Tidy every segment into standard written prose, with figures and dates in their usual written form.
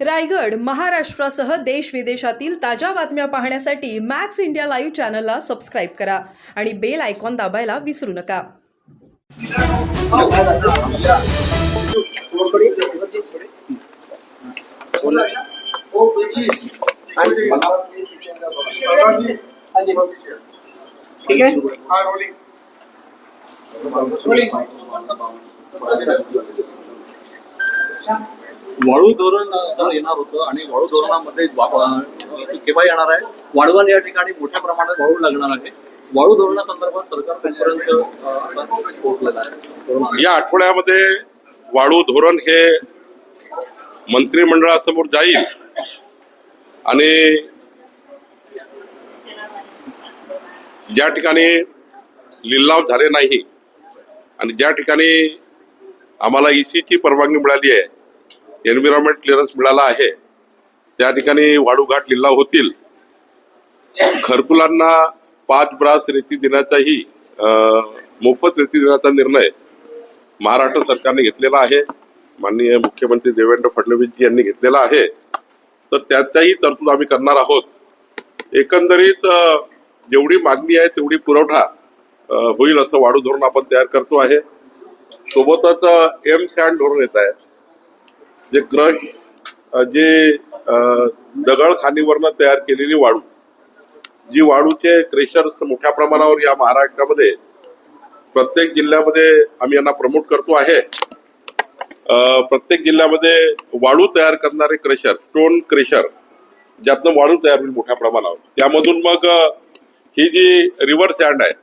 रायगड महाराष्ट्रासह देश विदेशातील ताज्या बातम्या पाहण्यासाठी मॅक्स इंडिया लाईव्ह चॅनलला सबस्क्राईब करा आणि बेल आयकॉन दाबायला विसरू नका. ठीक है वाळू धोरण सर येणार होतं आणि वाळू धोरणामध्ये केव्हा येणार आहे? वाळवण या ठिकाणी मोठ्या प्रमाणात वाळू लागणार आहे. वाळू धोरणासंदर्भात सरकार कुठपर्यंत पोहोचलेलं आहे? या आठवड्यामध्ये वाळू धोरण हे मंत्रिमंडळासमोर जाईल आणि ज्या ठिकाणी लिलाव झाले नाही आणि ज्या ठिकाणी आम्हाला ईसीची परवानगी मिळाली आहे, एन्व्हायरमेंट क्लिअरन्स मिळाला आहे, त्या ठिकाणी वाळू घाट लिलाव होतील. घरकुलांना 5 ब्रास रेती देण्याचाही मोफत रेती देण्याचा निर्णय महाराष्ट्र सरकारने घेतलेला आहे. माननीय मुख्यमंत्री देवेंद्र फडणवीस यांनी घेतलेला आहे. तर त्याचाही तरतूद आम्ही करणार आहोत. एकंदरीत जेवढी मागणी आहे तेवढी पुरवठा होईल असं वाळू धोरण आपण तयार करतो आहे. सोबतच एम सँड धोरण येत आहे, जे क्रश जे दगड खाणीवरनं तयार केलेली वाळू, जी वाळूचे क्रेशर्स मोठ्या प्रमाणावर या महाराष्ट्रामध्ये प्रत्येक जिल्ह्यामध्ये आम्ही यांना प्रमोट करतो आहे. प्रत्येक जिल्ह्यामध्ये वाळू तयार करणारे क्रेशर, स्टोन क्रेशर, ज्यातनं वाळू तयार होईल मोठ्या प्रमाणावर, त्यामधून मग ही जी रिव्हर सँड आहे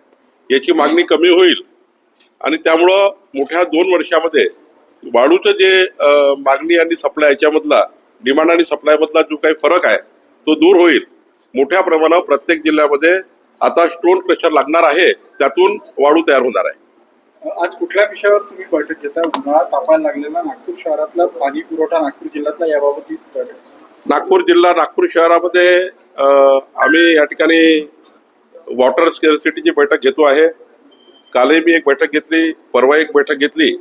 याची मागणी कमी होईल आणि त्यामुळं मोठ्या 2 वर्षामध्ये वाळूचं जे मागणी आणि सप्लाय याच्यामधला, डिमांड आणि सप्लाय मधला जो काही फरक आहे तो दूर होईल. मोठ्या प्रमाणावर प्रत्येक जिल्ह्यामध्ये आता स्टोन क्रेशर लागणार आहे, त्यातून वाळू तयार होणार आहे. आज कुठल्या विषयावर तुम्ही बैठक घेता? उन्हाळा तापायला लागलेला नागपूर शहरातला पाणी पुरवठा नागपूर जिल्ह्यातला याबाबत बैठक. नागपूर जिल्हा, नागपूर शहरामध्ये आम्ही या ठिकाणी वॉटर स्केअरसिटीची बैठक घेतो आहे. कालही मी एक बैठक घेतली, परवा एक बैठक घेतली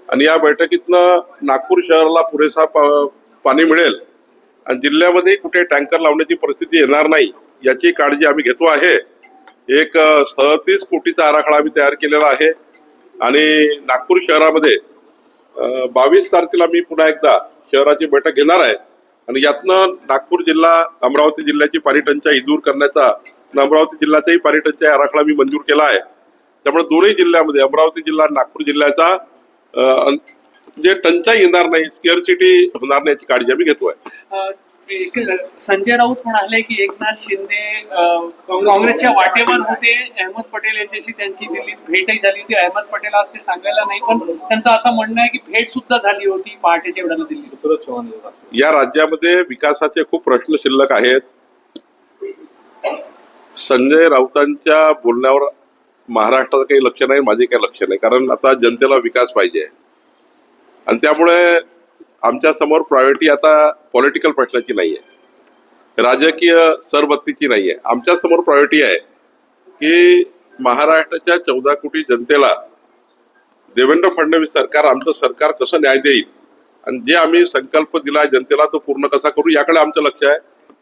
आणि या बैठकीतनं नागपूर शहराला पुरेसा पाणी मिळेल आणि जिल्ह्यामध्ये कुठे टँकर लावण्याची परिस्थिती येणार नाही याची काळजी आम्ही घेतो आहे. एक 37 कोटीचा आराखडा आम्ही तयार केलेला आहे आणि नागपूर शहरामध्ये 22 तारखेला मी पुन्हा एकदा शहराची बैठक घेणार आहे आणि यातनं नागपूर जिल्हा, अमरावती जिल्ह्याची पाणी टंचाई दूर करण्याचा, अमरावती जिल्ह्याचाही पाणी टंचाई आराखडा मी मंजूर केला आहे. त्यामुळे दोन्ही जिल्ह्यामध्ये, अमरावती जिल्हा, नागपूर जिल्ह्याचा जे टंचाई येणार नाही, स्केअरसिटी होणार नाही याची काळजी आम्ही घेतोय. संजय राऊत म्हणाले की एकनाथ शिंदे काँग्रेसच्या वाटेवर होते, अहमद पटेल यांच्याशी त्यांची दिल्लीत भेटही झाली होती. अहमद पटेल आज ते सांगायला नाही, पण त्यांचं असं म्हणणं आहे की भेट सुद्धा झाली होती पहाटेच्या वेळेला दिल्लीत. या राज्यामध्ये विकासाचे खूप प्रश्न शिल्लक आहेत. संजय राऊतांच्या बोलण्यावर महाराष्ट्राचं काही लक्ष नाही, माझे काही लक्ष नाही, कारण आता जनतेला विकास पाहिजे आणि त्यामुळे आमच्या समोर प्रायोरिटी आता पॉलिटिकल प्रश्नाची नाहीये, राजकीय सरबत्तीची नाहीये. आमच्या समोर प्रायोरिटी आहे की महाराष्ट्राच्या 14 कोटी जनतेला देवेंद्र फडणवीस सरकार, आमचं सरकार कसं न्याय देईल आणि जे आम्ही संकल्प दिला जनतेला तो पूर्ण कसा करू याकडे आमचं लक्ष आहे.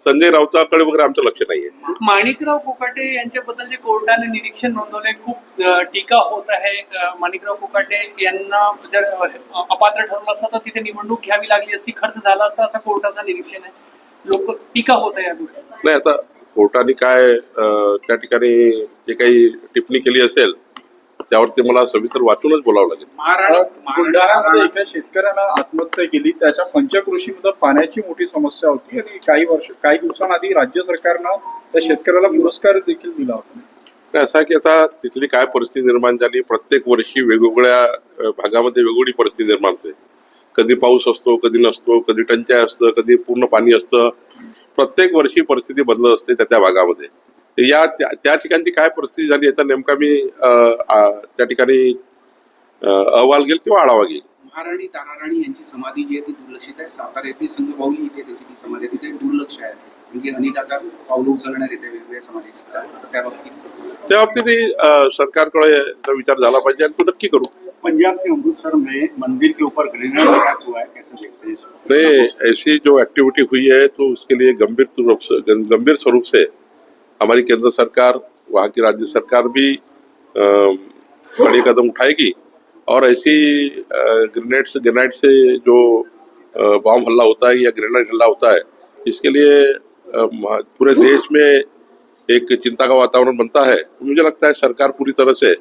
संजय राऊतांकडे वगैरे आमचं लक्ष नाहीये. माणिकराव कोकाटे यांच्याबद्दल जे कोर्टाने निरीक्षण नोंदवले, खूप टीका होत आहे. माणिकराव कोकाटे यांना जर अपात्र ठरवलं असतं तर तिथे निवडणूक घ्यावी लागली असती, खर्च झाला असता, असं कोर्टाचं निरीक्षण आहे. लोक टीका होत आहे या गोष्टी. नाही, आता कोर्टाने काय त्या ठिकाणी जे काही टिप्पणी केली असेल त्यावरती मला सविस्तर वाचूनच बोलावं लागेल. बुलढाण्यामध्ये एका शेतकऱ्यानं आत्महत्या केली. त्याच्या पंचक्रोशीमध्ये पाण्याची मोठी समस्या होती आणि काही दिवसांआधी राज्य सरकारनं त्या शेतकऱ्याला पुरस्कार देखील दिला होता. असं आहे की आता तिथली काय परिस्थिती निर्माण झाली, प्रत्येक वर्षी वेगवेगळ्या भागामध्ये वेगवेगळी परिस्थिती निर्माण होते. कधी पाऊस असतो, कधी नसतो, कधी टंचाई असतं, कधी पूर्ण पाणी असतं. प्रत्येक वर्षी परिस्थिती बदलत असते त्या भागामध्ये. त्या ठिकाणची काय परिस्थिती झाली याचा नेमका मी त्या ठिकाणी अहवाल घेईल किंवा आढावा घेईल. महाराणी ताराराणी यांची समाधी जी आहे ती दुर्लक्षित आहे. सातारा येथे संघबाहुली इथे त्याची ती समाधी आहे, तिथे दुर्लक्ष आहे. म्हणजे अनेक आता पावलं उचलण्यात येते वेगवेगळ्या समाधी. त्या बाबतीत सरकारकडे विचार झाला पाहिजे आणि तो नक्की करू. पंजाब के अमृतसर में मंदिर के ऊपर ग्रेनेड अटैक हुआ है, कैसे देखते हैं इसको? ऐसी जो एक्टिविटी हुई है तो उसके लिए गंभीर स्वरूप से हमारी केंद्र सरकार, वहाँ की राज्य सरकार भी बड़े कदम उठाएगी और ऐसी ग्रेनेड से जो बॉम्ब हल्ला होता है या ग्रेनेड हल्ला होता है, इसके लिए पूरे देश में एक चिंता का वातावरण बनता है। मुझे लगता है सरकार पूरी तरह से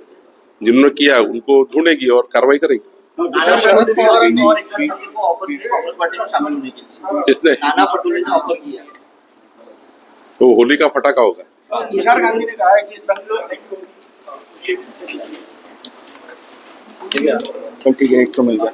जिन्होंने किया उनको ढूंढेगी और कार्रवाई करेगी। शरद पवारांनी और एकनाथ शिंदे को ऑफर की कांग्रेस पार्टी में शामिल होने के लिए। किसने? नाना पटोले ने ऑफर किया। तो होली का फटाका होगा। तुषार गांधी ने कहा है कि संघ ठीक है, चल ठीक है, एक तो मिल गया।